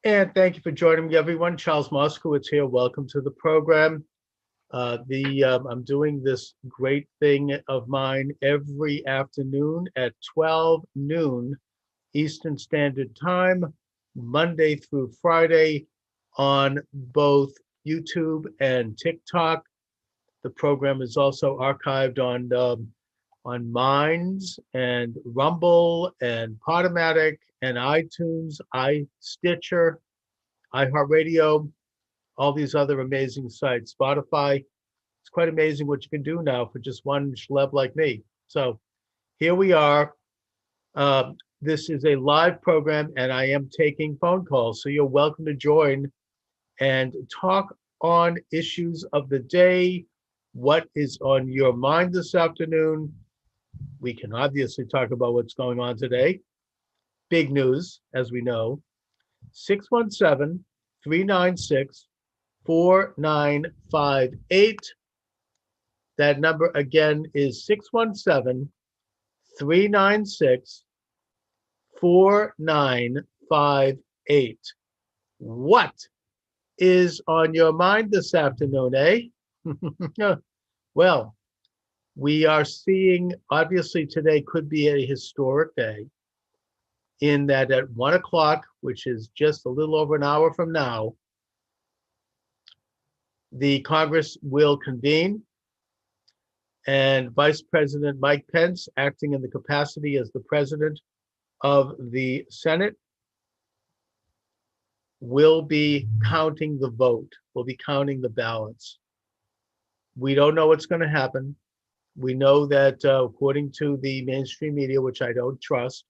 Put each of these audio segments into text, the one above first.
And thank you for joining me, everyone. Charles Moskowitz here. Welcome to the program. I'm doing this great thing of mine every afternoon at 12 noon Eastern Standard Time, Monday through Friday, on both YouTube and TikTok. The program is also archived on Minds and Rumble and Podomatic and iTunes, iStitcher, iHeartRadio, all these other amazing sites. Spotify, it's quite amazing what you can do now for just one schleb like me. So here we are. This is a live program, and I am taking phone calls. So you're welcome to join and talk on issues of the day. What is on your mind this afternoon? We can obviously talk about what's going on today. Big news, as we know. 617 396 4958. That number again is 617 396 4958. What is on your mind this afternoon, eh? Well, we are seeing, obviously, today could be a historic day in that at 1 o'clock, which is just a little over an hour from now, the Congress will convene, and Vice President Mike Pence, acting in the capacity as the president of the Senate, will be counting the vote, will be counting the ballots. We don't know what's going to happen. We know that according to the mainstream media, which I don't trust,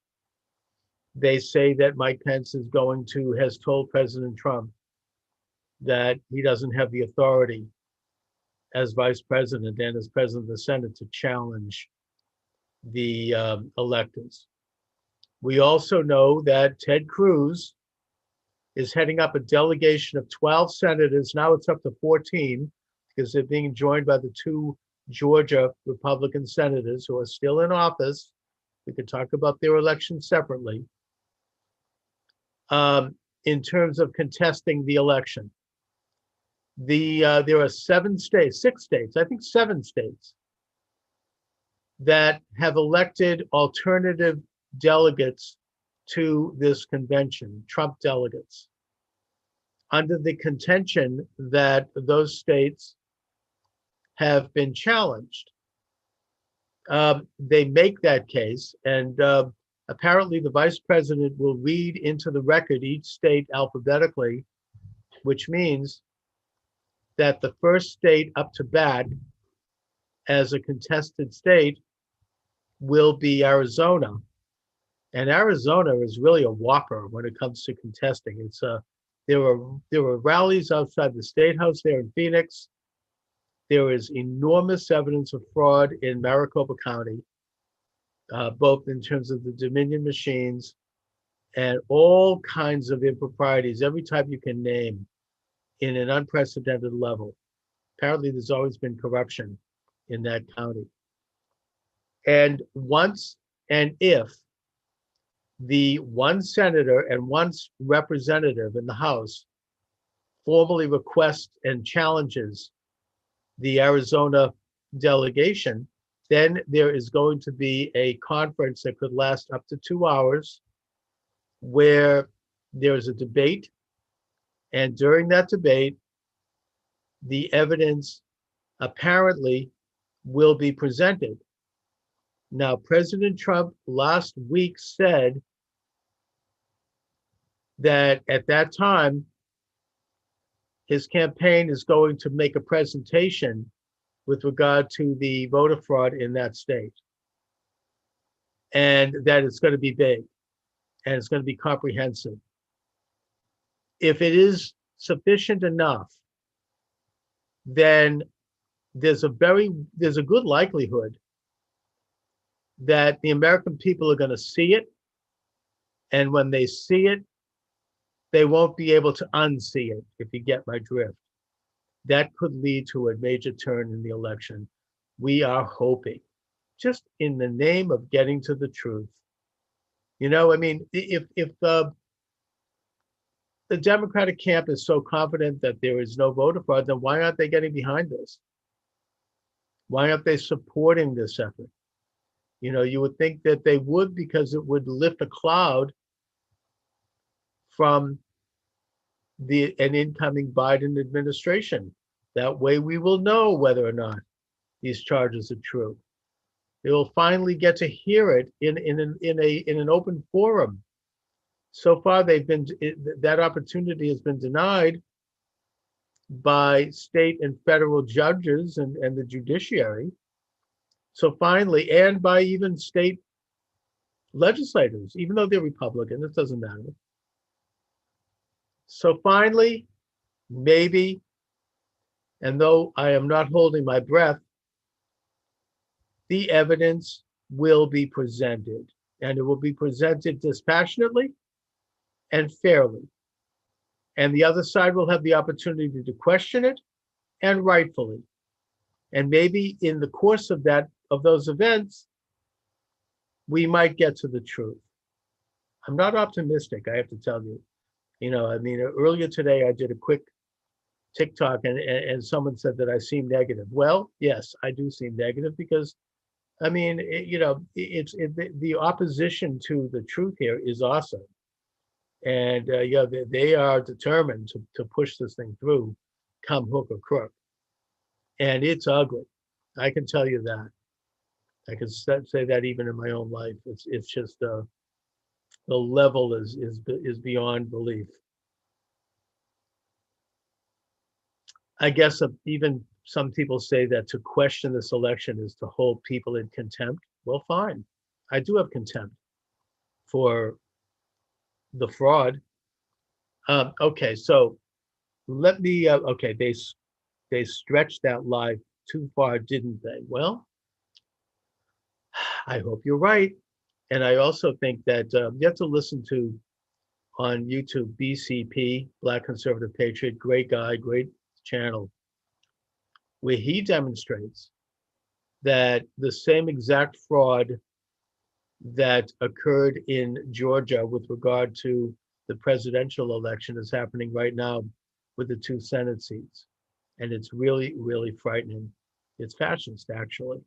they say that Mike Pence has told President Trump that he doesn't have the authority as vice president and as president of the Senate to challenge the electors. We also know that Ted Cruz is heading up a delegation of 12 senators. Now it's up to 14 because they're being joined by the two Georgia Republican senators who are still in office. We could talk about their election separately. In terms of contesting the election, there are six states, I think 7 states, that have elected alternative delegates to this convention, Trump delegates, under the contention that those states have been challenged. They make that case, and apparently the vice president will read into the record each state alphabetically, which means that the first state up to bat as a contested state will be Arizona. And Arizona is really a whopper when it comes to contesting. There were rallies outside the state house there in Phoenix. There is enormous evidence of fraud in Maricopa County, both in terms of the Dominion machines and all kinds of improprieties, every type you can name, in an unprecedented level. Apparently, there's always been corruption in that county. And once and if the one senator and one representative in the House formally requests and challenges the Arizona delegation, then there is going to be a conference that could last up to 2 hours where there is a debate. And during that debate, the evidence apparently will be presented. Now, President Trump last week said that at that time, his campaign is going to make a presentation with regard to the voter fraud in that state, and that it's going to be big and it's going to be comprehensive. If it is sufficient enough, then there's a good likelihood that the American people are going to see it, and when they see it, they won't be able to unsee it, if you get my drift. That could lead to a major turn in the election. We are hoping, just in the name of getting to the truth. I mean, if the Democratic camp is so confident that there is no voter fraud, then why aren't they getting behind this? Why aren't they supporting this effort? You know, you would think that they would, because it would lift a cloud from an incoming Biden administration. That way we will know whether or not these charges are true. They will finally get to hear it in an open forum. So far, that opportunity has been denied by state and federal judges and the judiciary. So finally, and by even state legislators, even though they're Republican, it doesn't matter. So finally, maybe, and though I am not holding my breath, the evidence will be presented, and it will be presented dispassionately and fairly. And the other side will have the opportunity to question it, and rightfully. And maybe in the course of those events, we might get to the truth. I'm not optimistic, I have to tell you. You know, I mean, earlier today I did a quick TikTok and someone said that I seem negative. Well, yes, I do seem negative because, I mean, the opposition to the truth here is awesome. And yeah, they are determined to push this thing through, come hook or crook. And it's ugly. I can tell you that. I can say that even in my own life. It's just the level is beyond belief. I guess even some people say that to question this election is to hold people in contempt. Well, fine. I do have contempt for the fraud. Okay, so let me. Okay, they stretched that lie too far, didn't they? Well, I hope you're right, and I also think that you have to listen to on YouTube BCP, Black Conservative Patriot, great guy, great channel, where he demonstrates that the same exact fraud that occurred in Georgia with regard to the presidential election is happening right now with the 2 Senate seats. And it's really, really frightening. It's fascist, actually,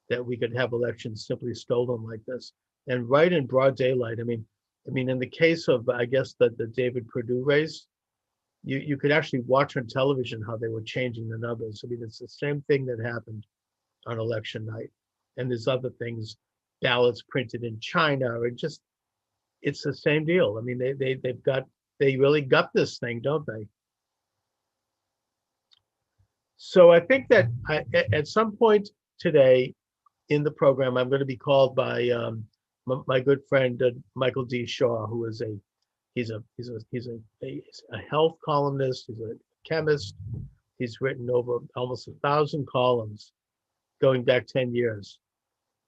that we could have elections simply stolen like this. And right in broad daylight. I mean, in the case of, I guess, the David Perdue race, you could actually watch on television how they were changing the numbers. I mean, it's the same thing that happened on election night. And there's other things, ballots printed in China, or it's the same deal. I mean, they really got this thing, don't they? So I think that at some point today in the program, I'm going to be called by my good friend Michael D. Shaw, who is he's a health columnist. He's a chemist. He's written over almost 1,000 columns going back 10 years.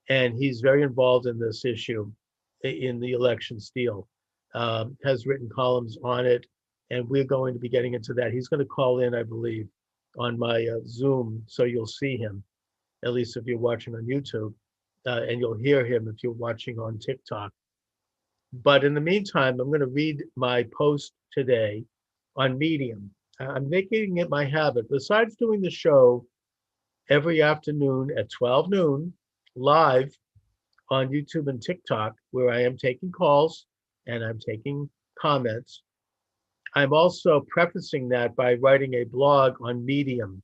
And he's very involved in this issue in the election steal, has written columns on it. And we're going to be getting into that. He's going to call in, I believe, on my Zoom. So you'll see him, at least if you're watching on YouTube, and you'll hear him if you're watching on TikTok. But in the meantime, I'm going to read my post today on Medium. I'm making it my habit, besides doing the show every afternoon at 12 noon, live on YouTube and TikTok, where I am taking calls and I'm taking comments. I'm also prefacing that by writing a blog on Medium.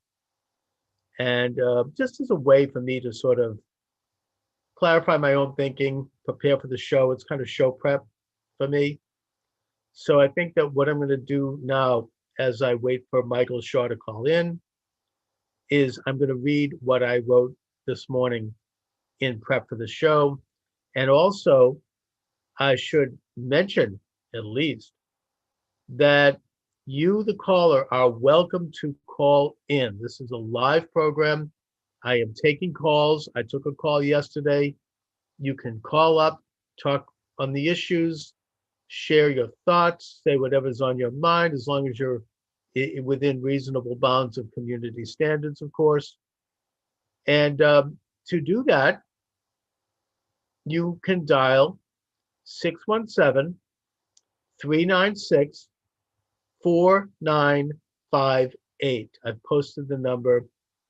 And just as a way for me to sort of clarify my own thinking, prepare for the show. It's kind of show prep for me. So I think that what I'm going to do now, as I wait for Michael Shaw to call in, is I'm going to read what I wrote this morning in prep for the show. And also, I should mention, at least, that you, the caller, are welcome to call in. This is a live program. I am taking calls. I took a call yesterday. You can call up, talk on the issues, share your thoughts, say whatever's on your mind, as long as you're within reasonable bounds of community standards, of course. And to do that, you can dial 617-396-3349. 4958. I've posted the number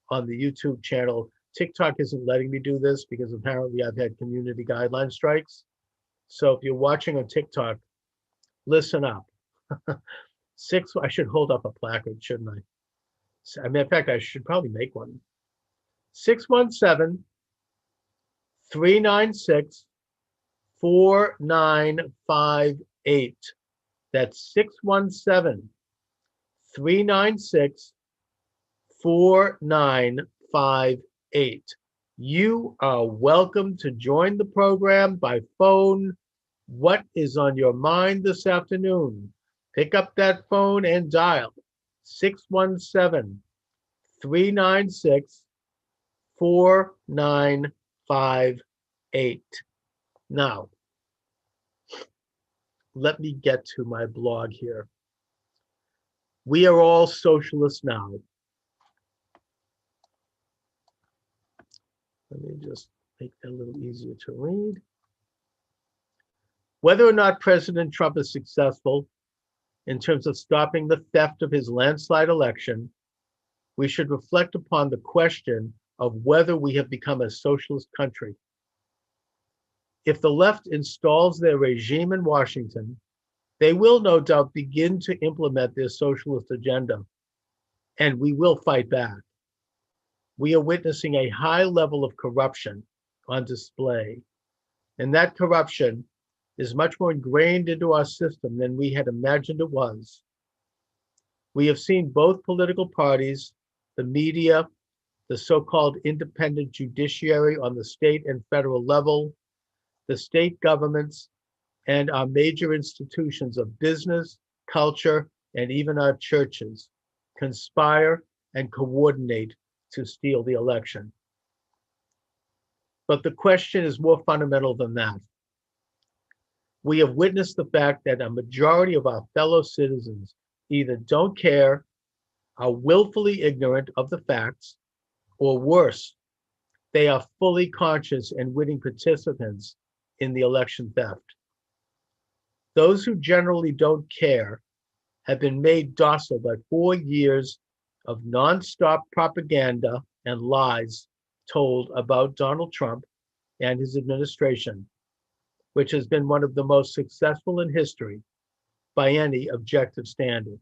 on the YouTube channel. TikTok isn't letting me do this because apparently I've had community guideline strikes. So if you're watching on TikTok, listen up. I should hold up a placard, shouldn't I? I mean, in fact, I should probably make one. 617 396 4958. That's 617 396 4958. You are welcome to join the program by phone. What is on your mind this afternoon? Pick up that phone and dial 617 396 4958. Now, let me get to my blog here. We are all socialists now. Let me just make that a little easier to read. Whether or not President Trump is successful in terms of stopping the theft of his landslide election, we should reflect upon the question of whether we have become a socialist country. If the left installs their regime in Washington, they will no doubt begin to implement their socialist agenda, and we will fight back. We are witnessing a high level of corruption on display, and that corruption is much more ingrained into our system than we had imagined it was. We have seen both political parties, the media, the so-called independent judiciary on the state and federal level, the state governments, and our major institutions of business, culture, and even our churches conspire and coordinate to steal the election. But the question is more fundamental than that. We have witnessed the fact that a majority of our fellow citizens either don't care, are willfully ignorant of the facts, or worse, they are fully conscious and witting participants in the election theft. Those who generally don't care have been made docile by 4 years of nonstop propaganda and lies told about Donald Trump and his administration, which has been one of the most successful in history by any objective standard.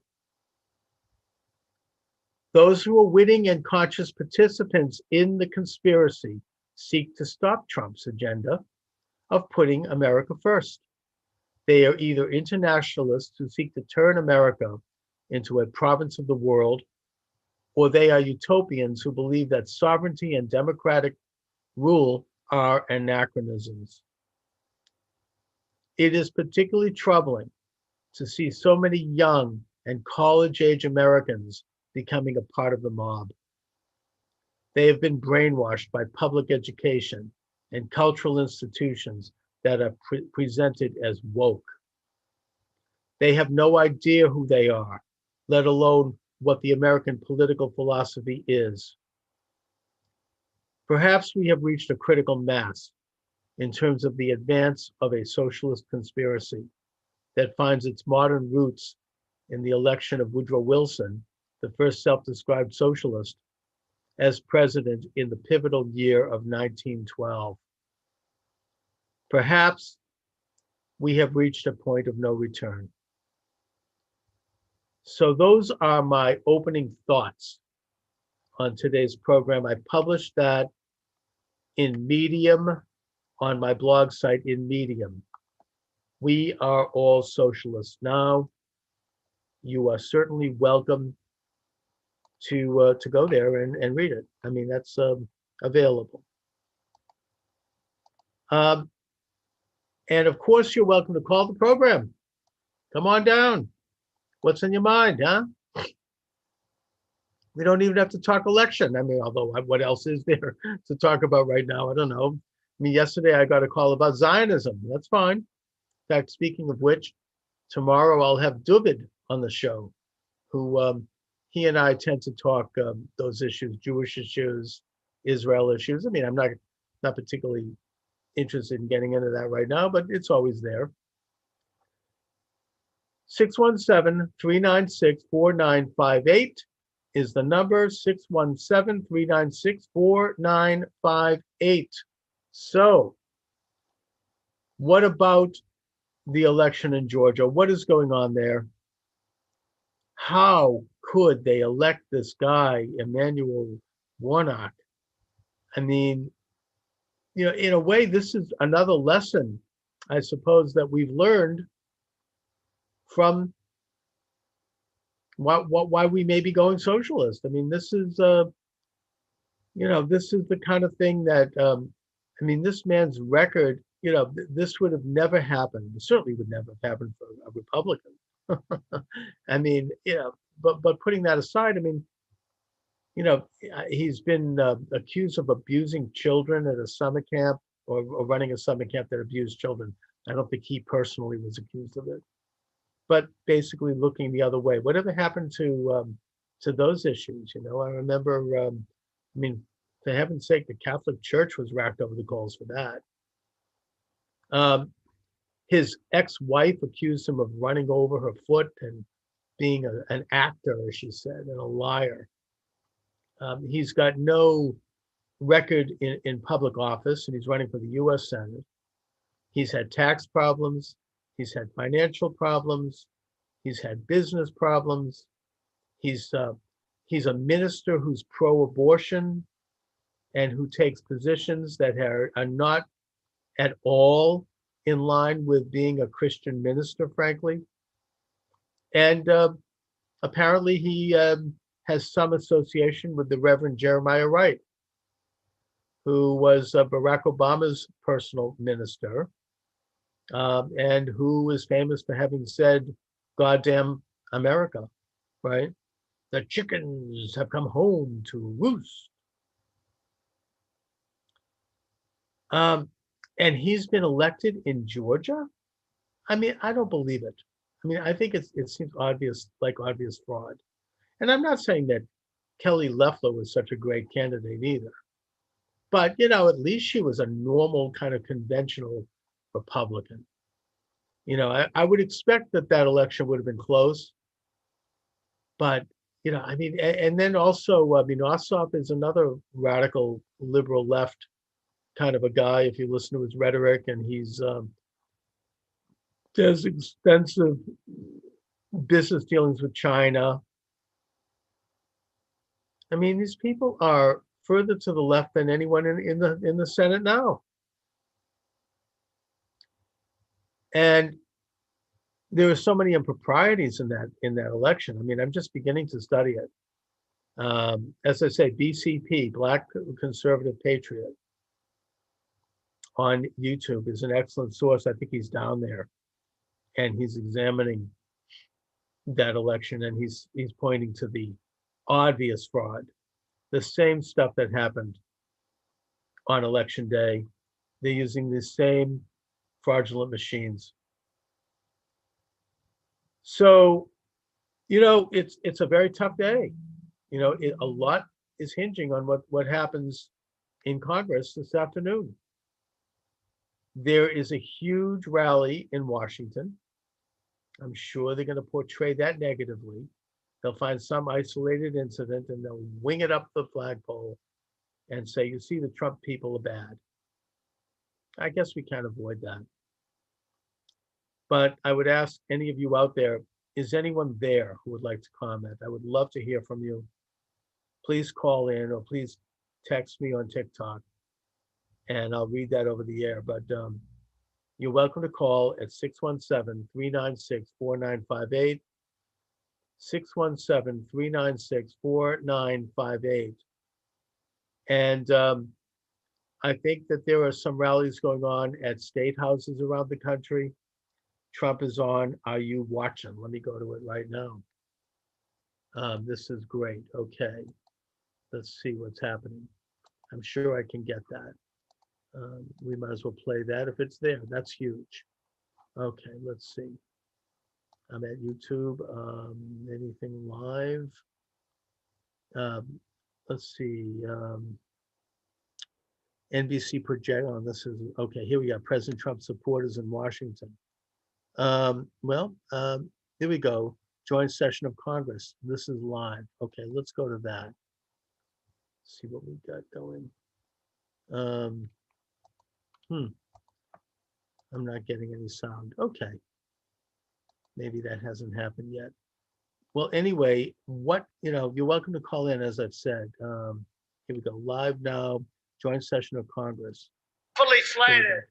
Those who are witting and conscious participants in the conspiracy seek to stop Trump's agenda of putting America first. They are either internationalists who seek to turn America into a province of the world, or they are utopians who believe that sovereignty and democratic rule are anachronisms. It is particularly troubling to see so many young and college-age Americans becoming a part of the mob. They have been brainwashed by public education and cultural institutions that are presented as woke. They have no idea who they are, let alone what the American political philosophy is. Perhaps we have reached a critical mass in terms of the advance of a socialist conspiracy that finds its modern roots in the election of Woodrow Wilson, the first self-described socialist, as president in the pivotal year of 1912. Perhaps we have reached a point of no return. So those are my opening thoughts on today's program. I published that in Medium, on my blog site in Medium. We are all socialists now. You are certainly welcome to go there and read it. I mean, that's available. And of course, you're welcome to call the program. Come on down. What's in your mind, huh? We don't even have to talk election. I mean, although what else is there to talk about right now? I don't know. I mean, yesterday I got a call about Zionism. That's fine. In fact, speaking of which, tomorrow I'll have Duvid on the show, who he and I tend to talk those issues, Jewish issues, Israel issues. I mean, I'm not particularly interested in getting into that right now, but it's always there. 617-396-4958 is the number, 617-396-4958. So what about the election in Georgia? What is going on there? How could they elect this guy, Emmanuel Warnock? I mean, in a way, this is another lesson, I suppose, that we've learned from why we may be going socialist. I mean, this is this is the kind of thing that I mean, this man's record, this would have never happened. It certainly would never have happened for a Republican. I mean, but putting that aside, I mean, he's been accused of abusing children at a summer camp or running a summer camp that abused children. I don't think he personally was accused of it, but basically looking the other way. Whatever happened to those issues? I remember. I mean, for heaven's sake, the Catholic Church was racked over the coals for that. His ex-wife accused him of running over her foot and being an actor, as she said, and a liar. He's got no record in public office, and he's running for the U.S. Senate. He's had tax problems. He's had financial problems. He's had business problems. He's a minister who's pro-abortion and who takes positions that are not at all in line with being a Christian minister, frankly. And apparently he has some association with the Reverend Jeremiah Wright, who was Barack Obama's personal minister, and who is famous for having said, "Goddamn America," right? The chickens have come home to roost. And he's been elected in Georgia. I mean, I don't believe it. I mean, I think it seems obvious fraud. And I'm not saying that Kelly Loeffler was such a great candidate either. But, at least she was a normal kind of conventional Republican. I would expect that election would have been close. But, I mean, and then also, Ossoff is another radical liberal left kind of a guy, if you listen to his rhetoric, and he's has extensive business dealings with China. I mean, these people are further to the left than anyone in the Senate now. And there are so many improprieties in that election. I mean, I'm just beginning to study it. As I say, BCP, Black Conservative Patriot, on YouTube is an excellent source. I think he's down there, and he's examining that election, and he's pointing to the obvious fraud, the same stuff that happened on election day. They're using the same fraudulent machines. So, it's a very tough day. A lot is hinging on what happens in Congress this afternoon. There is a huge rally in Washington. I'm sure they're going to portray that negatively. They'll find some isolated incident and they'll wing it up the flagpole and say, you see, the Trump people are bad. I guess we can't avoid that. But I would ask any of you out there, is anyone there who would like to comment? I would love to hear from you. Please call in or please text me on TikTok and I'll read that over the air. But you're welcome to call at 617-396-4958, 617-396-4958. And I think that there are some rallies going on at state houses around the country. Trump is on. Are you watching? Let me go to it right now. This is great. Okay. Let's see what's happening. I'm sure I can get that. We might as well play that if it's there. That's huge. Okay, let's see. I'm at YouTube. Anything live? Let's see. NBC project on this is okay. Here we got President Trump supporters in Washington. Here we go. Joint session of Congress. This is live. Okay, let's go to that. See what we got going. Um, I'm not getting any sound. Okay. Maybe that hasn't happened yet. Well, anyway, you're welcome to call in, as I've said. Here we go. Live now, joint session of Congress. Fully slated.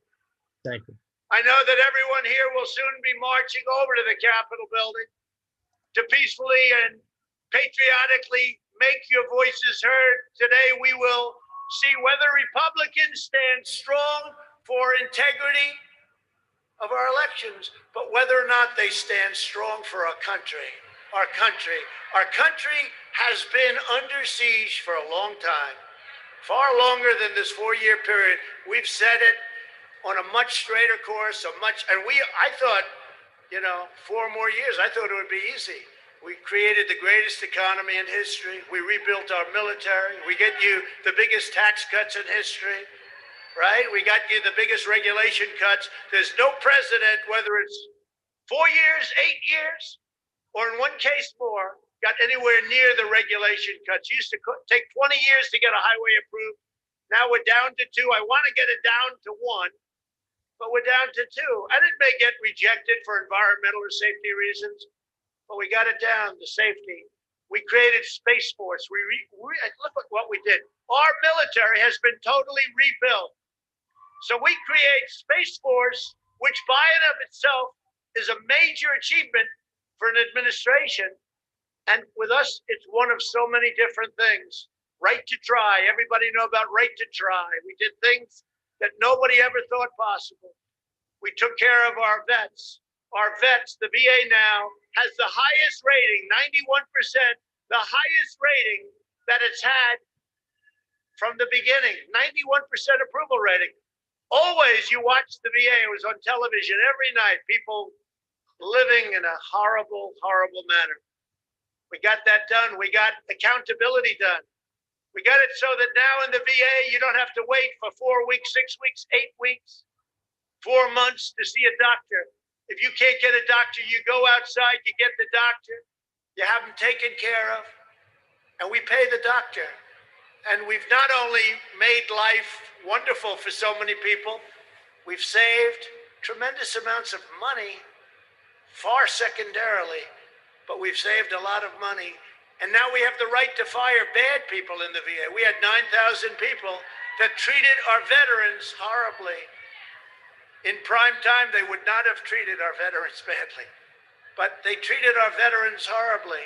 Thank you. I know that everyone here will soon be marching over to the Capitol building to peacefully and patriotically make your voices heard. Today, we will see whether Republicans stand strong for integrity of our elections, but whether or not they stand strong for our country. Our country. Our country has been under siege for a long time, far longer than this 4-year period. We've set it on a much straighter course, I thought, 4 more years, I thought it would be easy. We created the greatest economy in history. We rebuilt our military. We get you the biggest tax cuts in history, right? We got you the biggest regulation cuts. There's no president, whether it's 4 years, 8 years, or in one case more, got anywhere near the regulation cuts. Used to take 20 years to get a highway approved. Now we're down to 2. I want to get it down to 1, but we're down to 2. And it may get rejected for environmental or safety reasons, but we got it down to safety. We created Space Force. Look at what we did. Our military has been totally rebuilt. So we create Space Force, which by and of itself is a major achievement for an administration. And with us, it's one of so many different things. Right to try. Everybody know about right to try. We did things that nobody ever thought possible. We took care of our vets. Our vets, the VA now, has the highest rating, 91%, the highest rating that it's had from the beginning, 91% approval rating. Always you watch the VA, it was on television every night, people living in a horrible, horrible manner. We got that done. We got accountability done. We got it so that now in the VA, you don't have to wait for 4 weeks, 6 weeks, 8 weeks, 4 months to see a doctor. If you can't get a doctor, you go outside, you get the doctor, you have them taken care of, and we pay the doctor. And we've not only made life wonderful for so many people, we've saved tremendous amounts of money, far secondarily, but we've saved a lot of money. And now we have the right to fire bad people in the VA. We had 9,000 people that treated our veterans horribly. In prime time, they would not have treated our veterans badly, but they treated our veterans horribly.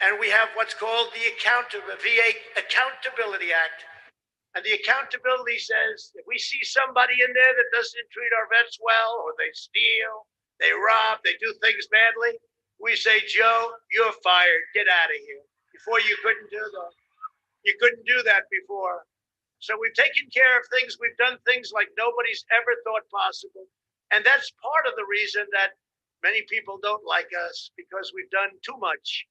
And we have what's called the VA Accountability Act. And the accountability says, if we see somebody in there that doesn't treat our vets well, or they steal, they rob, they do things badly, we say, Joe, you're fired. Get out of here. Before you couldn't do that. You couldn't do that before. So we've taken care of things. We've done things like nobody's ever thought possible. And that's part of the reason that many people don't like us, because we've done too much.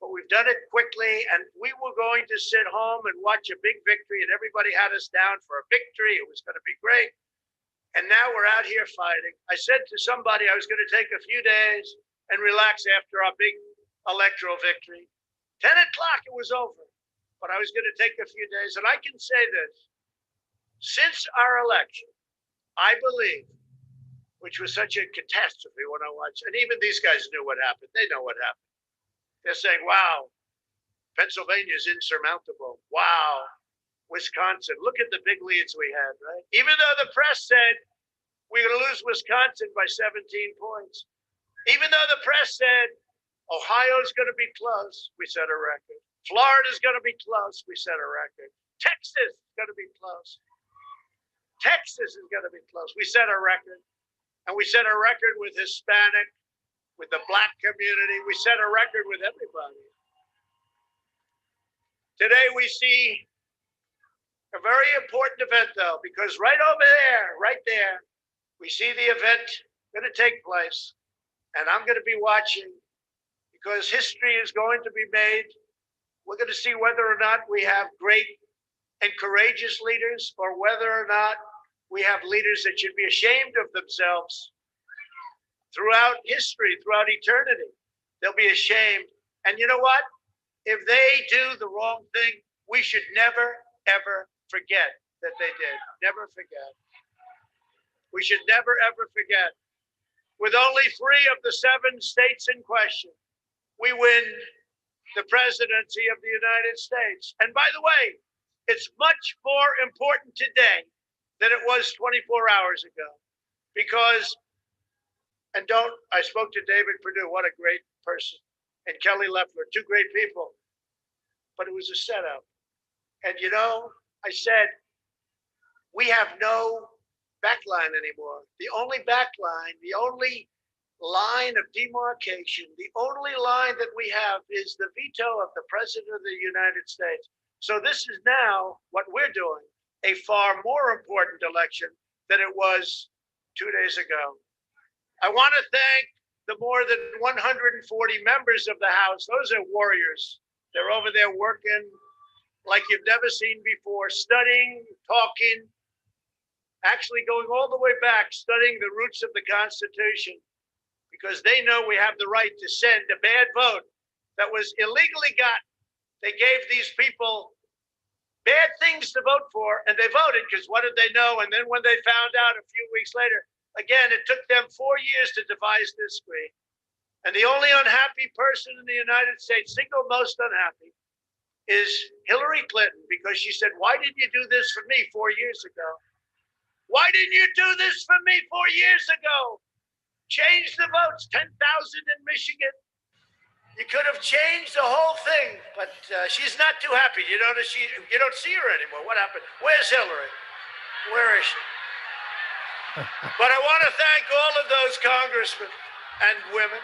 But we've done it quickly, and we were going to sit home and watch a big victory, and everybody had us down for a victory. It was going to be great. And now we're out here fighting. I said to somebody I was going to take a few days and relax after our big electoral victory. 10 o'clock, it was over. But I was going to take a few days. And I can say this. Since our election, I believe, which was such a catastrophe when I watched, and even these guys knew what happened. They know what happened. They're saying, wow, Pennsylvania is insurmountable. Wow, Wisconsin. Look at the big leads we had, right? Even though the press said we're going to lose Wisconsin by 17 points. Even though the press said Ohio's going to be close, we set a record. Florida's going to be close, we set a record. Texas is going to be close. Texas is going to be close. We set a record. And we set a record with Hispanic, with the Black community. We set a record with everybody. Today we see a very important event, though, because right over there, right there, we see the event going to take place. And I'm going to be watching, because history is going to be made. We're going to see whether or not we have great and courageous leaders, or whether or not we have leaders that should be ashamed of themselves throughout history, throughout eternity. They'll be ashamed. And you know what? If they do the wrong thing, we should never, ever forget that they did. Never forget. We should never, ever forget. With only 3 of the 7 states in question, we win the presidency of the United States. And by the way, it's much more important today than it was 24 hours ago. Because, I spoke to David Perdue, what a great person, and Kelly Loeffler, 2 great people, but it was a setup. And you know, I said, we have no backline anymore. The only backline, the only line of demarcation, the only line that we have is the veto of the President of the United States. So this is now what we're doing, a far more important election than it was 2 days ago. I want to thank the more than 140 members of the House. Those are warriors. They're over there working like you've never seen before, studying, talking, actually going all the way back, studying the roots of the Constitution, because they know we have the right to send a bad vote that was illegally gotten. They gave these people bad things to vote for, and they voted because what did they know? And then when they found out a few weeks later, again, it took them 4 years to devise this screen. And the only unhappy person in the United States, single most unhappy, is Hillary Clinton, because she said, why didn't you do this for me 4 years ago? Why didn't you do this for me 4 years ago? Change the votes, 10,000 in Michigan. You could have changed the whole thing, but she's not too happy. You don't see her anymore. What happened? Where's Hillary? Where is she? But I want to thank all of those congressmen and women.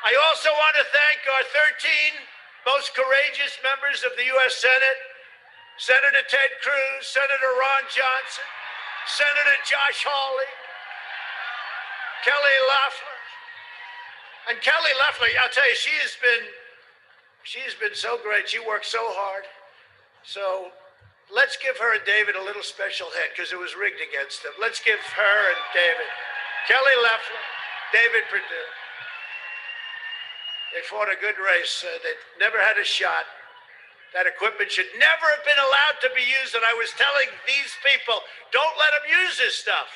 I also want to thank our 13 most courageous members of the U.S. Senate, Senator Ted Cruz, Senator Ron Johnson, Senator Josh Hawley, Kelly Loeffler. And Kelly Loeffler, I'll tell you, she's been so great. She worked so hard. So let's give her and David a little special hit because it was rigged against them. Let's give her and David, Kelly Loeffler, David Perdue. They fought a good race. They never had a shot. That equipment should never have been allowed to be used. And I was telling these people, don't let them use this stuff.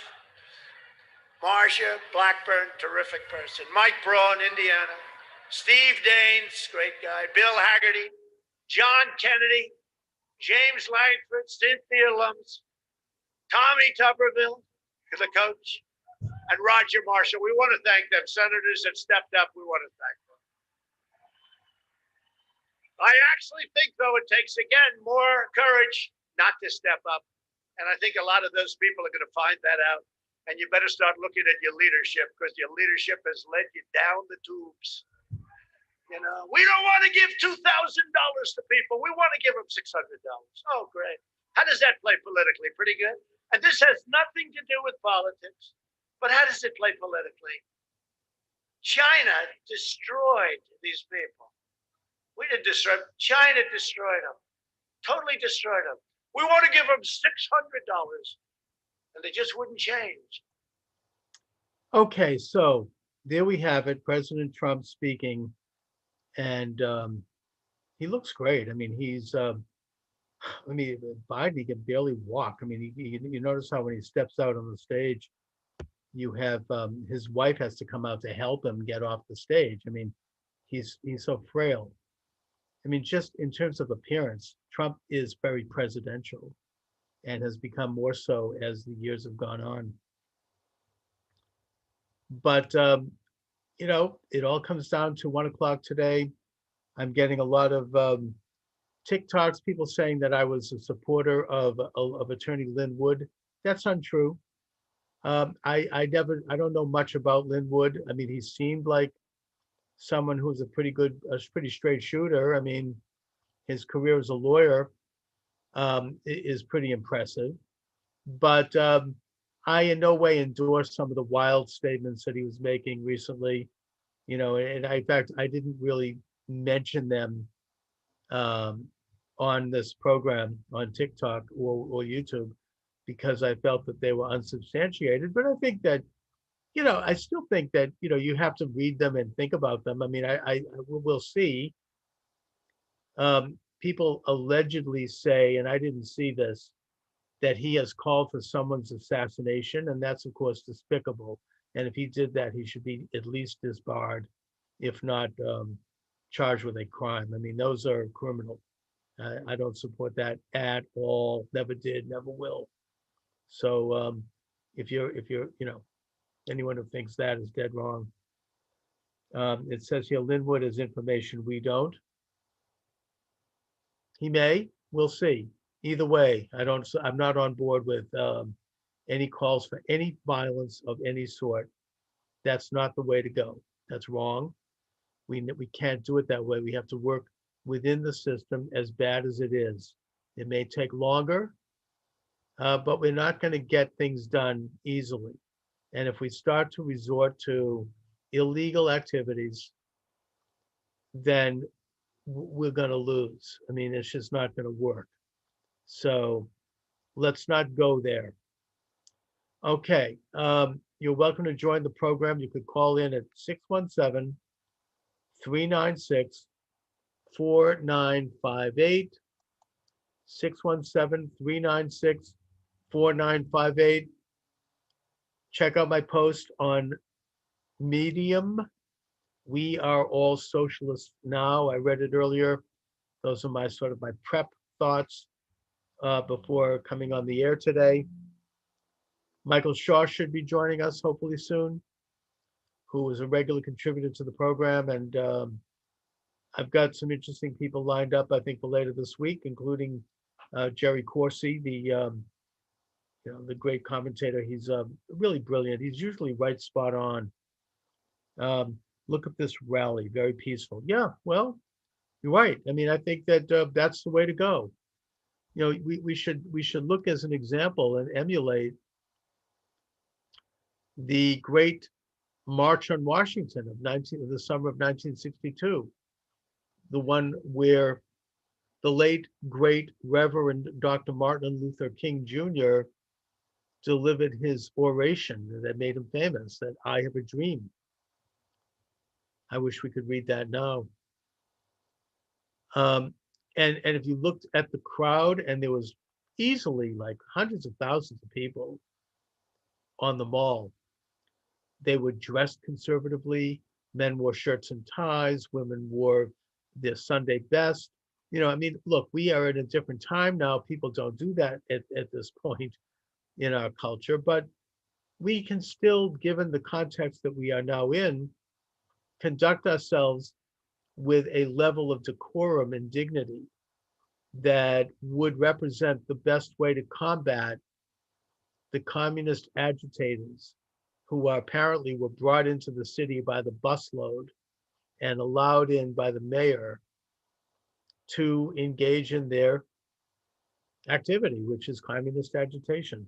Marsha Blackburn, terrific person. Mike Braun, Indiana. Steve Daines, great guy. Bill Hagerty, John Kennedy, James Langford, Cynthia Lummis, Tommy Tuberville, the coach, and Roger Marshall. We want to thank them. Senators that stepped up, we want to thank them. I actually think, though, it takes, again, more courage not to step up. And I think a lot of those people are going to find that out. And you better start looking at your leadership because your leadership has led you down the tubes. You know, we don't want to give $2,000 to people. We want to give them $600. Oh, great. How does that play politically? Pretty good. And this has nothing to do with politics. But how does it play politically? China destroyed these people. We didn't destroy them. China destroyed them. Totally destroyed them. We want to give them $600. And they just wouldn't change. Okay, so there we have it, President Trump speaking, and he looks great. I mean, Biden, he can barely walk. I mean, you notice how when he steps out on the stage, you have his wife has to come out to help him get off the stage. I mean, he's so frail. I mean, just in terms of appearance, Trump is very presidential and has become more so as the years have gone on. But, you know, it all comes down to 1 o'clock today. I'm getting a lot of TikToks, people saying that I was a supporter of Attorney Lin Wood. That's untrue. I don't know much about Lin Wood. I mean, he seemed like someone who's a pretty straight shooter. I mean, his career as a lawyer is pretty impressive, but I in no way endorse some of the wild statements that he was making recently, you know, and in fact, I didn't really mention them on this program on TikTok or YouTube because I felt that they were unsubstantiated. But I think that I still think that, you have to read them and think about them. I mean, we'll see. People allegedly say, and I didn't see this, that he has called for someone's assassination, and that's of course despicable. And if he did that, he should be at least disbarred, if not charged with a crime. I mean, those are criminal. I don't support that at all. Never did, never will. So if you're, anyone who thinks that is dead wrong. It says here, Linwood has information we don't. He may. We'll see. Either way, I'm not on board with any calls for any violence of any sort. That's not the way to go. That's wrong. We can't do it that way. We have to work within the system, as bad as it is. It may take longer, but we're not going to get things done easily. And if we start to resort to illegal activities, then we're going to lose. I mean, it's just not going to work. So let's not go there. Okay. You're welcome to join the program. You could call in at 617-396-4958. 617-396-4958. Check out my post on Medium. We are all socialists now. I read it earlier. Those are my prep thoughts before coming on the air today. Michael Shaw should be joining us hopefully soon, who is a regular contributor to the program. And I've got some interesting people lined up, I think, for later this week, including Jerry Corsi, the great commentator. He's really brilliant. He's usually right spot on. Look at this rally, very peaceful. Yeah, well, you're right. I mean, I think that that's the way to go. We should look as an example and emulate the great March on Washington of the summer of 1962, the one where the late great Reverend Dr. Martin Luther King Jr. delivered his oration that made him famous, that I have a dream. I wish we could read that now. And if you looked at the crowd, and there was easily like hundreds of thousands of people on the mall. They were dressed conservatively. Men wore shirts and ties. Women wore their Sunday best. I mean, look, we are at a different time now. People don't do that at this point in our culture, but we can still, given the context that we are now in, conduct ourselves with a level of decorum and dignity that would represent the best way to combat the communist agitators who apparently were brought into the city by the busload and allowed in by the mayor to engage in their activity, which is communist agitation.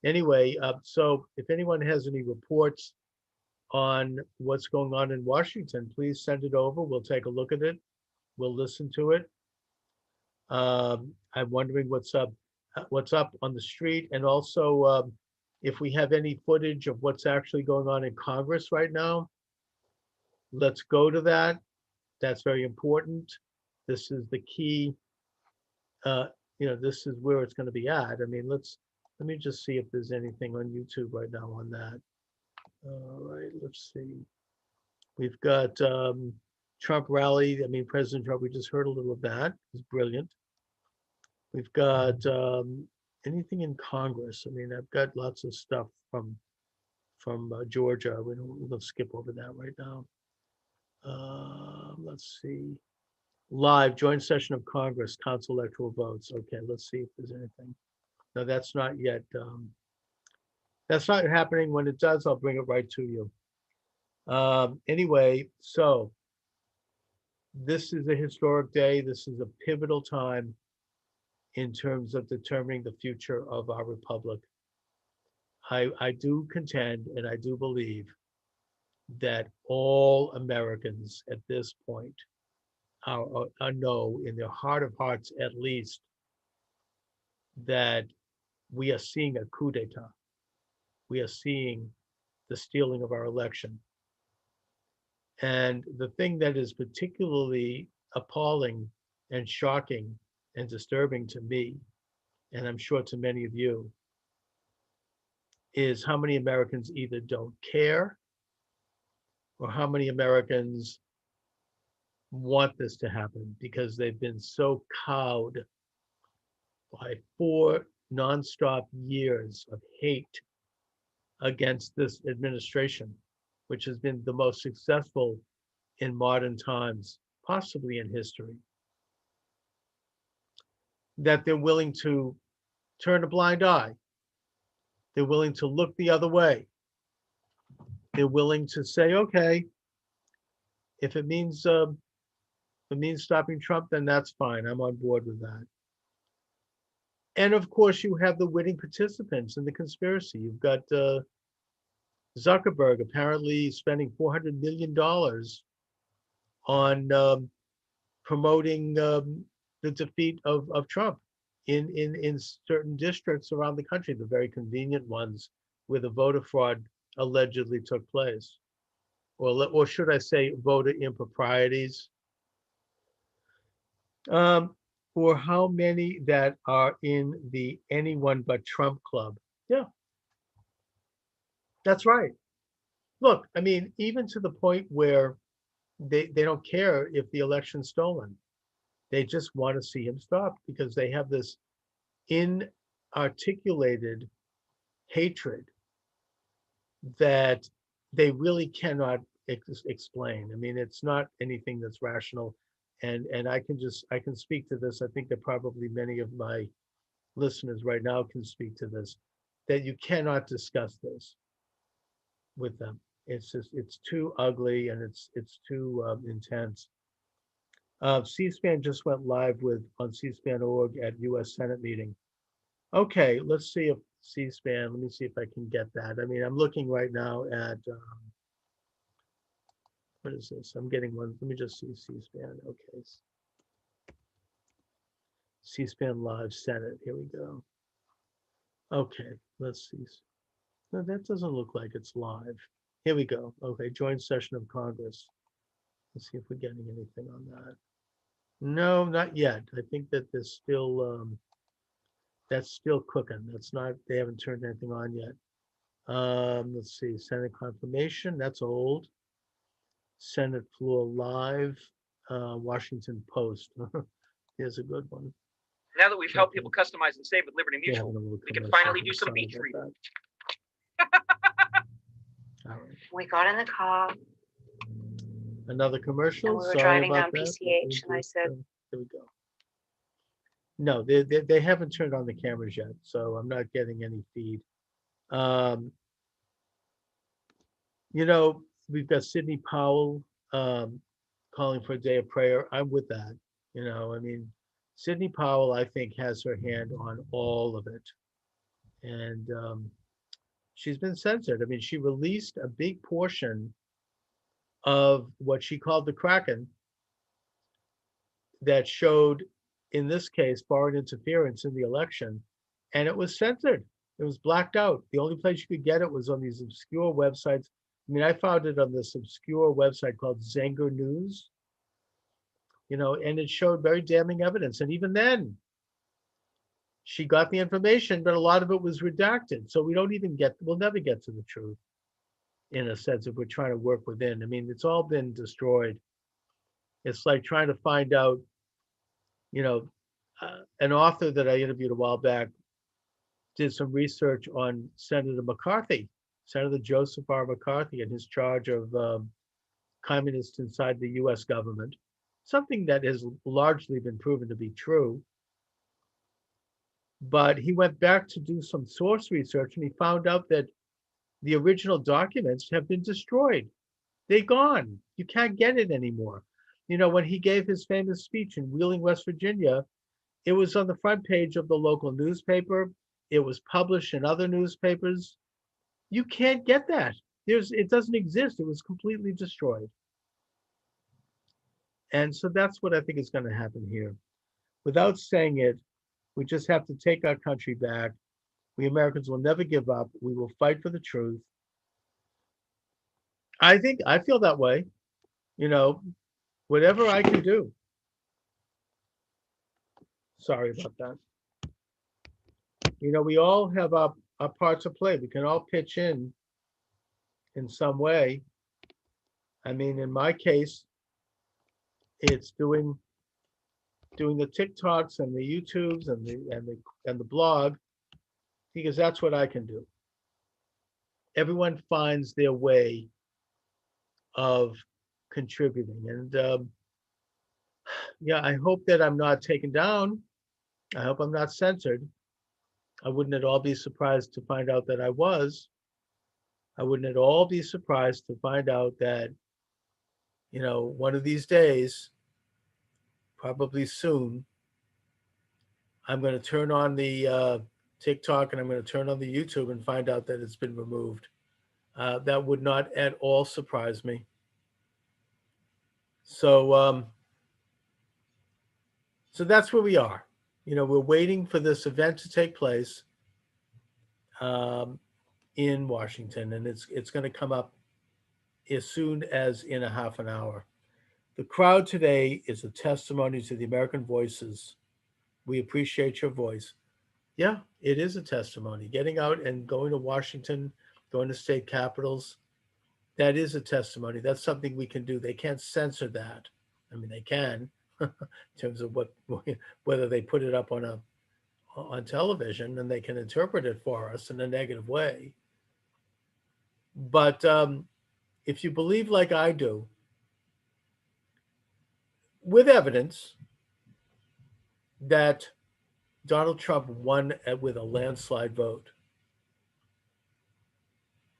Anyway, so if anyone has any reports on what's going on in Washington, please send it over. We'll take a look at it. We'll listen to it. I'm wondering what's up on the street, and also if we have any footage of what's actually going on in Congress right now. Let's go to that. That's very important. This is the key. This is where it's going to be at. I mean, let me just see if there's anything on YouTube right now on that. All right, let's see. We've got Trump rally. I mean, President Trump, we just heard a little of that. It's brilliant. We've got anything in Congress. I mean, I've got lots of stuff from Georgia. We'll skip over that right now. Let's see. Live joint session of Congress, council electoral votes. Okay, let's see if there's anything. No, that's not yet. That's not happening. When it does, I'll bring it right to you. Anyway, so this is a historic day. This is a pivotal time in terms of determining the future of our republic. I do contend, and I do believe, that all Americans at this point know in their heart of hearts, at least, that we are seeing a coup d'etat. We are seeing the stealing of our election. And the thing that is particularly appalling and shocking and disturbing to me, and I'm sure to many of you, is how many Americans either don't care or how many Americans want this to happen because they've been so cowed by 4 nonstop years of hate against this administration, which has been the most successful in modern times, possibly in history, that they're willing to turn a blind eye. They're willing to look the other way. They're willing to say, okay, if it means stopping Trump, then that's fine. I'm on board with that. And of course, you have the witting participants in the conspiracy. You've got Zuckerberg apparently spending $400 million on promoting the defeat of Trump in certain districts around the country, the very convenient ones where the voter fraud allegedly took place. Or should I say voter improprieties? Or how many that are in the anyone but Trump club. Yeah, that's right. Look, I mean, even to the point where they don't care if the election's stolen. They just want to see him stop because they have this inarticulated hatred that they really cannot explain. I mean, it's not anything that's rational. And I can speak to this. I think that probably many of my listeners right now can speak to this, that you cannot discuss this with them. It's too ugly and it's too intense. C-SPAN just went live on C-SPAN.org at U.S. Senate meeting. Okay, let's see if C-SPAN, let me see if I can get that. I mean, I'm looking right now at, what is this? I'm getting one. Let me just see C-SPAN. Okay. C-SPAN Live Senate. Here we go. Okay, let's see. No, that doesn't look like it's live. Here we go. Okay, joint session of Congress. Let's see if we're getting anything on that. No, not yet. I think that there's still, that's still cooking. That's not, they haven't turned anything on yet. Let's see, Senate confirmation, that's old. Senate floor live, Washington Post. Here's a good one. Now that we've helped people customize and save with Liberty Yeah, Mutual, having a little we can commercial. finally do some Sorry beach about reading. that. All right. We got in the car Another commercial? and we were Sorry driving about down that. PCH and I said, There we go. No, they haven't turned on the cameras yet, so I'm not getting any feed. You know, we've got Sidney Powell calling for a day of prayer. I'm with that. You know, I mean, Sidney Powell, I think, has her hand on all of it. And she's been censored. I mean, she released a big portion of what she called the Kraken that showed, in this case, foreign interference in the election, and it was censored. It was blacked out. The only place you could get it was on these obscure websites. I mean, I found it on this obscure website called Zenger News, you know, and it showed very damning evidence. And even then, she got the information, but a lot of it was redacted. So we'll never get to the truth, in a sense, if we're trying to work within. I mean, it's all been destroyed. It's like trying to find out, you know, an author that I interviewed a while back did some research on Senator McCarthy, Senator Joseph R. McCarthy, and his charge of communists inside the US government, something that has largely been proven to be true. But he went back to do some source research and he found out that the original documents have been destroyed. They're gone. You can't get it anymore. You know, when he gave his famous speech in Wheeling, West Virginia, it was on the front page of the local newspaper. It was published in other newspapers. You can't get that. It doesn't exist. It was completely destroyed. And so that's what I think is going to happen here. Without saying it, we just have to take our country back. We Americans will never give up. We will fight for the truth. I think I feel that way, you know, whatever I can do. Sorry about that. We all have our part to play. We can all pitch in some way. I mean, in my case, it's doing the TikToks and the YouTubes and the blog because that's what I can do. Everyone finds their way of contributing, and yeah, I hope that I'm not taken down. I hope I'm not censored. I wouldn't at all be surprised to find out that I was. I wouldn't at all be surprised to find out that, one of these days, probably soon, I'm going to turn on the TikTok and I'm going to turn on the YouTube and find out that it's been removed. That would not at all surprise me. So, so that's where we are. We're waiting for this event to take place in Washington, and it's going to come up as soon as in a half an hour. The crowd today is a testimony to the American voices. We appreciate your voice. Yeah, it is a testimony. Getting out and going to Washington, going to state capitals, that is a testimony. That's something we can do. They can't censor that. I mean, they can in terms of whether they put it up on television and they can interpret it for us in a negative way. But if you believe like I do, with evidence that Donald Trump won with a landslide vote,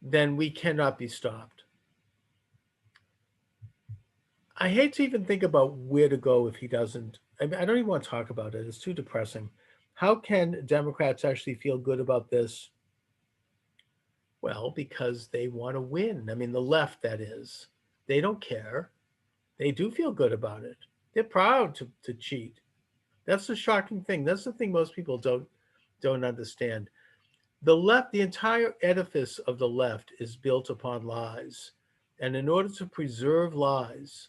then we cannot be stopped. I hate to even think about where to go if he doesn't. I mean, I don't even want to talk about it. It's too depressing. How can Democrats actually feel good about this? Well, because they want to win. I mean, the left, that is. They don't care. They do feel good about it. They're proud to cheat. That's the shocking thing. That's the thing most people don't understand. The left, the entire edifice of the left is built upon lies. And in order to preserve lies,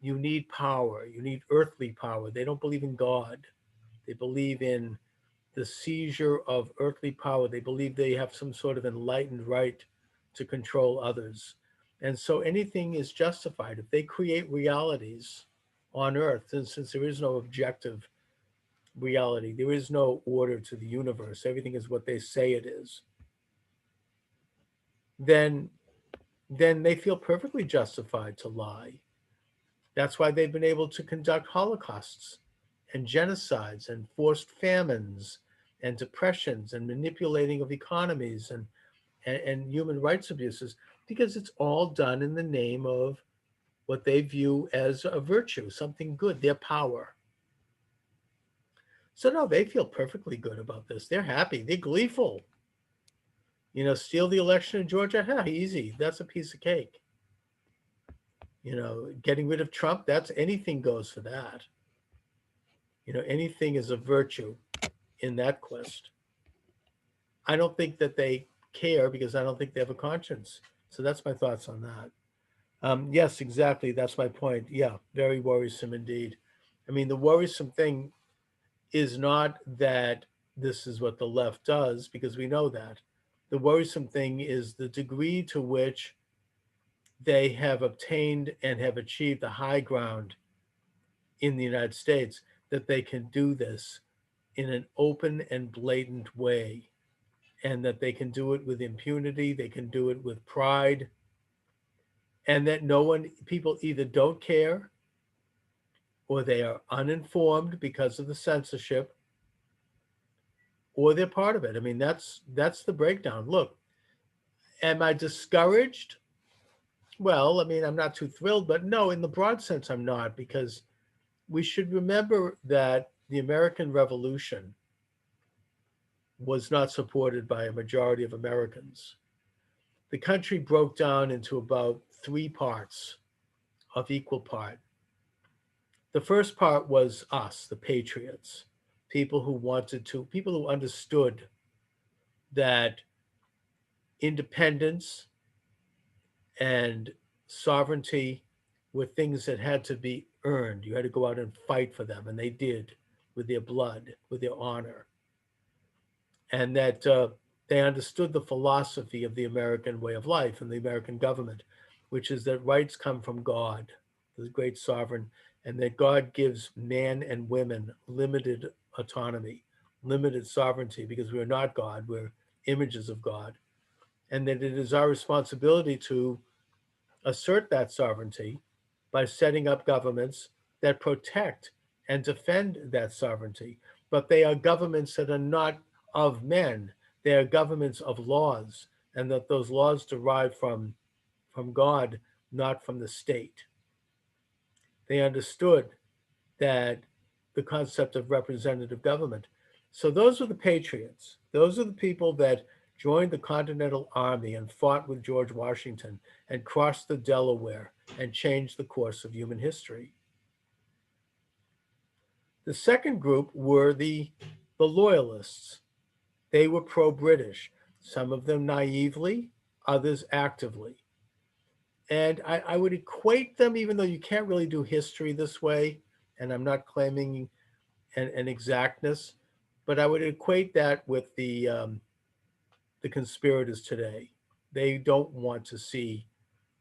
you need power. You need earthly power. They don't believe in God. They believe in the seizure of earthly power. They believe they have some sort of enlightened right to control others. And so anything is justified. If they create realities on earth, and since there is no objective reality, there is no order to the universe, everything is what they say it is, then they feel perfectly justified to lie. That's why they've been able to conduct holocausts and genocides and forced famines and depressions and manipulating of economies and human rights abuses, because it's all done in the name of what they view as a virtue, something good, their power. So no, they feel perfectly good about this. They're happy. They're gleeful. Steal the election in Georgia, easy. That's a piece of cake. Getting rid of Trump, that's anything goes for that. Anything is a virtue in that quest. I don't think that they care because I don't think they have a conscience. So that's my thoughts on that. Yes, exactly. That's my point. Yeah, very worrisome indeed. I mean, the worrisome thing is not that this is what the left does, because we know that. The worrisome thing is the degree to which they have obtained and have achieved the high ground in the United States, that they can do this in an open and blatant way, and that they can do it with impunity, they can do it with pride, and that people either don't care or they are uninformed because of the censorship, or they're part of it. I mean, that's the breakdown. Look, am I discouraged? Well, I mean, I'm not too thrilled, but no, in the broad sense, I'm not, because we should remember that the American Revolution was not supported by a majority of Americans. The country broke down into about three parts of equal part. The first part was us, the patriots, people who understood that independence and sovereignty were things that had to be earned. You had to go out and fight for them, and they did with their blood, with their honor. And that they understood the philosophy of the American way of life and the American government, which is that rights come from God, the great sovereign, and that God gives men and women limited autonomy, limited sovereignty, because we're not God, we're images of God, and that it is our responsibility to assert that sovereignty by setting up governments that protect and defend that sovereignty. But they are governments that are not of men, they are governments of laws, and that those laws derive from God, not from the state. They understood that the concept of representative government. So those are the patriots. Those are the people that joined the Continental Army and fought with George Washington and crossed the Delaware and changed the course of human history. The second group were the loyalists. They were pro-British, some of them naively, others actively. And I would equate them, even though you can't really do history this way, and I'm not claiming an exactness, but I would equate that with the conspirators today. They don't want to see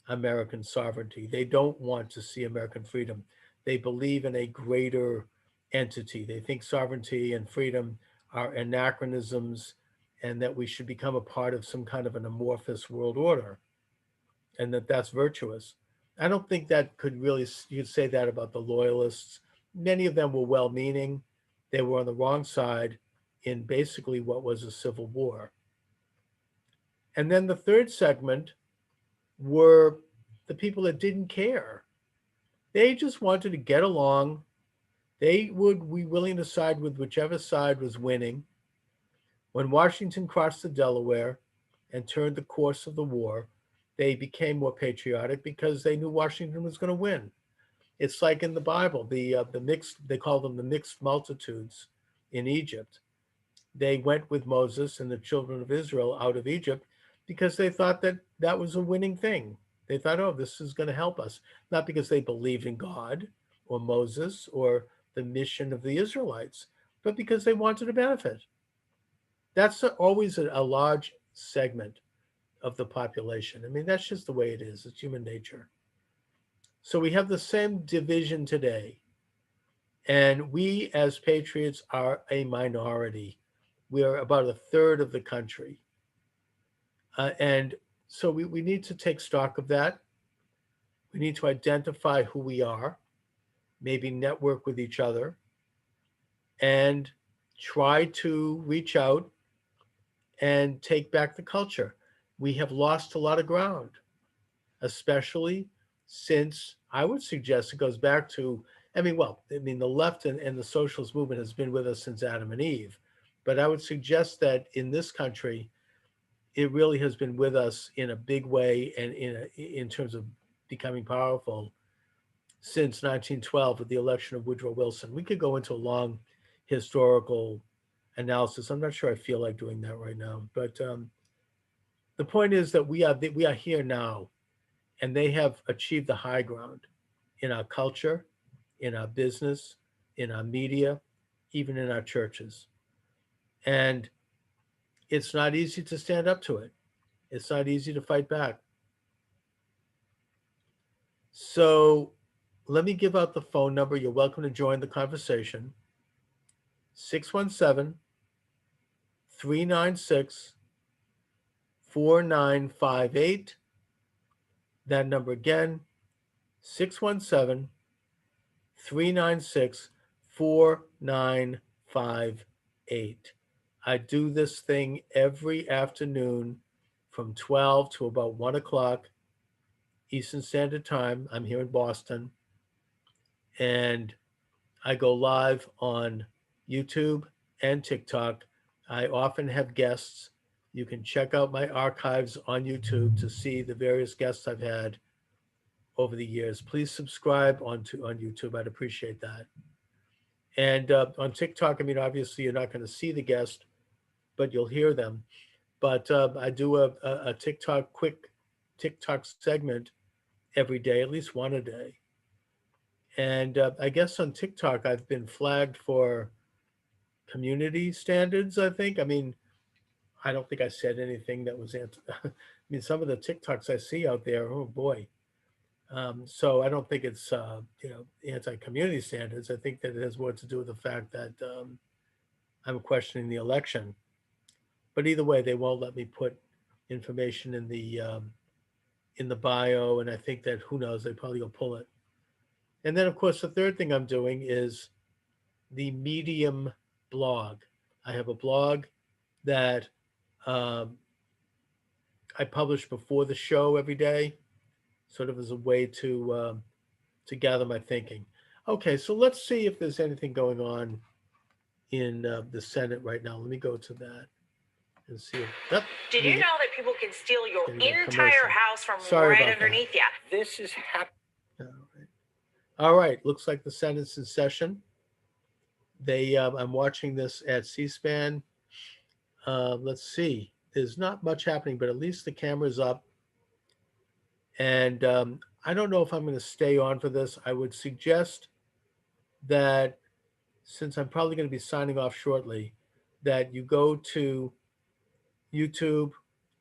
American sovereignty. They don't want to see American freedom. They believe in a greater entity. They think sovereignty and freedom are anachronisms and that we should become a part of some kind of an amorphous world order and that that's virtuous. I don't think that could really, you could say that about the loyalists. Many of them were well-meaning. They were on the wrong side in basically what was a civil war. And then the third segment were the people that didn't care. They just wanted to get along. They would be willing to side with whichever side was winning. When Washington crossed the Delaware and turned the course of the war, they became more patriotic because they knew Washington was going to win. It's like in the Bible, the mixed, they call them the mixed multitudes in Egypt. They went with Moses and the children of Israel out of Egypt because they thought that that was a winning thing. They thought, oh, this is going to help us, not because they believed in God or Moses or the mission of the Israelites, but because they wanted to benefit. That's always a large segment of the population. I mean, that's just the way it is. It's human nature. So we have the same division today. And we as patriots are a minority. We are about a third of the country. And so we need to take stock of that. We need to identify who we are, maybe network with each other, and try to reach out and take back the culture. We have lost a lot of ground, especially since I would suggest it goes back to, the left and the socialist movement has been with us since Adam and Eve. But I would suggest that in this country, it really has been with us in a big way and in terms of becoming powerful since 1912 with the election of Woodrow Wilson. We could go into a long historical analysis. I'm not sure I feel like doing that right now, but the point is that we are here now, and they have achieved the high ground in our culture, in our business, in our media, even in our churches. And it's not easy to stand up to it. It's not easy to fight back. So let me give out the phone number. You're welcome to join the conversation. 617-396-4958. That number again, 617-396-4958. I do this thing every afternoon from 12 to about 1 o'clock Eastern Standard Time. I'm here in Boston. And I go live on YouTube and TikTok. I often have guests. You can check out my archives on YouTube to see the various guests I've had over the years. Please subscribe on YouTube. I'd appreciate that. And on TikTok, obviously you're not going to see the guest, but you'll hear them. But I do a quick TikTok segment every day, at least one a day. And I guess on TikTok, I've been flagged for community standards, I think. I mean, I don't think I said anything that was anti. I mean, some of the TikToks I see out there, oh boy. So I don't think it's anti-community standards. I think that it has more to do with the fact that I'm questioning the election. But either way, they won't let me put information in the bio, and I think that who knows, they probably will pull it. And then, of course, the third thing I'm doing is the Medium blog. I have a blog that I publish before the show every day, sort of as a way to gather my thinking. Okay, so let's see if there's anything going on in the Senate right now. Let me go to that and see if. Did you know that people can steal your Getting a entire commercial. house from Sorry right about that. underneath you? This is happening. All right, looks like the Senate's in session. I'm watching this at C-SPAN. Let's see. There's not much happening, but at least the camera's up. And I don't know if I'm going to stay on for this. I would suggest that, since I'm probably going to be signing off shortly, that you go to YouTube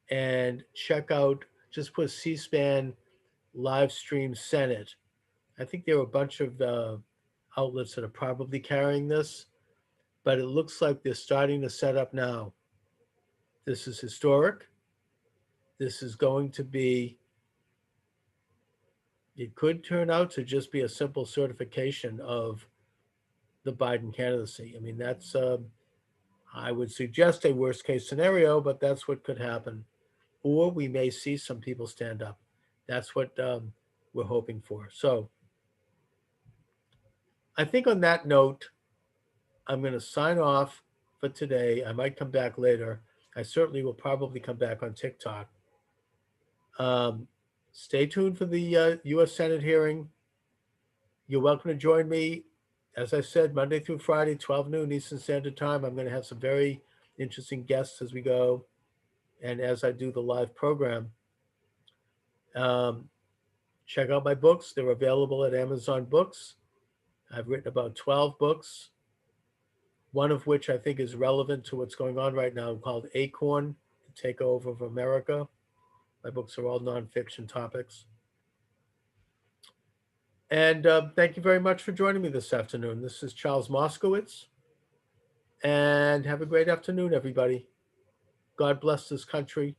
and check out, just put C-SPAN live stream Senate. I think there are a bunch of outlets that are probably carrying this, but it looks like they're starting to set up now. This is historic. This is going to be, it could turn out to just be a simple certification of the Biden candidacy. I mean, that's, I would suggest a worst case scenario, but that's what could happen. Or we may see some people stand up. That's what we're hoping for. So I think on that note, I'm going to sign off for today. I might come back later. I certainly will probably come back on TikTok. Stay tuned for the U.S. Senate hearing. You're welcome to join me. As I said, Monday through Friday, 12 noon Eastern Standard Time. I'm going to have some very interesting guests as we go and as I do the live program. Check out my books. They're available at Amazon Books. I've written about 12 books, one of which I think is relevant to what's going on right now, called Acorn, The Takeover of America. My books are all nonfiction topics. And thank you very much for joining me this afternoon. This is Charles Moskowitz. And have a great afternoon, everybody. God bless this country.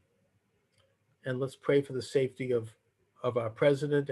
And let's pray for the safety of our president